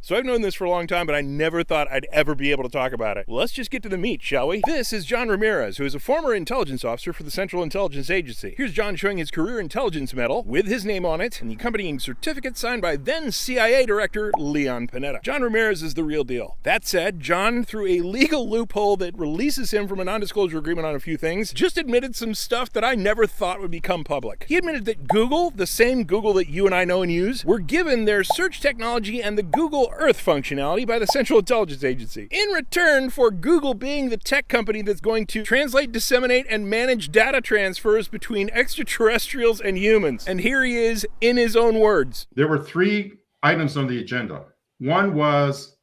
So I've known this for a long time, but I never thought I'd ever be able to talk about it. Well, let's just get to the meat, shall we? This is John Ramirez, who is a former intelligence officer for the Central Intelligence Agency. Here's John showing his Career Intelligence Medal with his name on it and the accompanying certificate signed by then CIA Director Leon Panetta. John Ramirez is the real deal. That said, John, through a legal loophole that releases him from a non-disclosure agreement on a few things, just admitted some stuff that I never thought would become public. He admitted that Google, the same Google that you and I know and use, were given their search technology and the Google Earth functionality by the Central Intelligence Agency, in return for Google being the tech company that's going to translate, disseminate, and manage data transfers between extraterrestrials and humans. And here he is in his own words. There were 3 items on the agenda. One was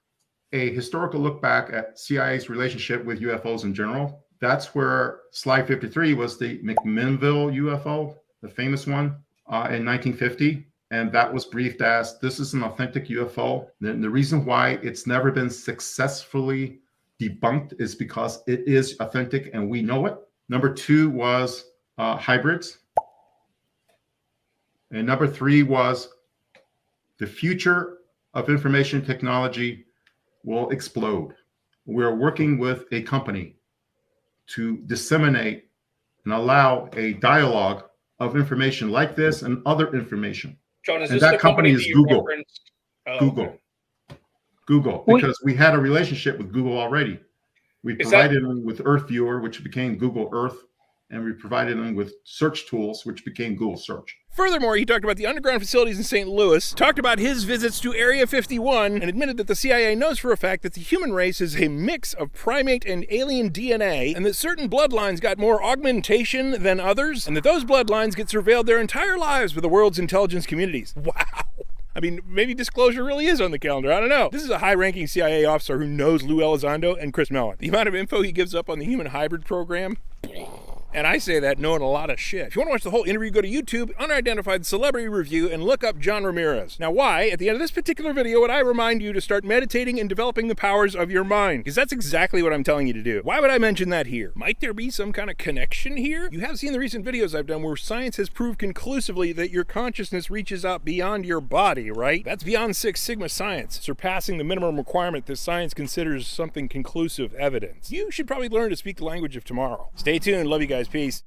a historical look back at CIA's relationship with UFOs in general. That's where slide 53 was the McMinnville UFO, the famous one in 1950. And that was briefed as, this is an authentic UFO. And the reason why it's never been successfully debunked is because it is authentic and we know it. Number 2 was hybrids. And number 3 was the future of information technology will explode. We're working with a company to disseminate and allow a dialogue of information like this and other information. John, is and this that the company is Google. Google. Okay. Google, because we had a relationship with Google already. We provided them with Earth Viewer, which became Google Earth, and we provided them with search tools, which became Google Search. Furthermore, he talked about the underground facilities in St. Louis, talked about his visits to Area 51, and admitted that the CIA knows for a fact that the human race is a mix of primate and alien DNA, and that certain bloodlines got more augmentation than others, and that those bloodlines get surveilled their entire lives by the world's intelligence communities. Wow. I mean, maybe disclosure really is on the calendar. I don't know. This is a high-ranking CIA officer who knows Lou Elizondo and Chris Mellon. The amount of info he gives up on the human hybrid program... And I say that knowing a lot of shit. If you want to watch the whole interview, go to YouTube, Unidentified Celebrity Review, and look up John Ramirez. Now, why, at the end of this particular video, would I remind you to start meditating and developing the powers of your mind? Because that's exactly what I'm telling you to do. Why would I mention that here? Might there be some kind of connection here? You have seen the recent videos I've done where science has proved conclusively that your consciousness reaches out beyond your body, right? That's beyond Six Sigma science, surpassing the minimum requirement that science considers something conclusive evidence. You should probably learn to speak the language of tomorrow. Stay tuned. Love you guys. Peace.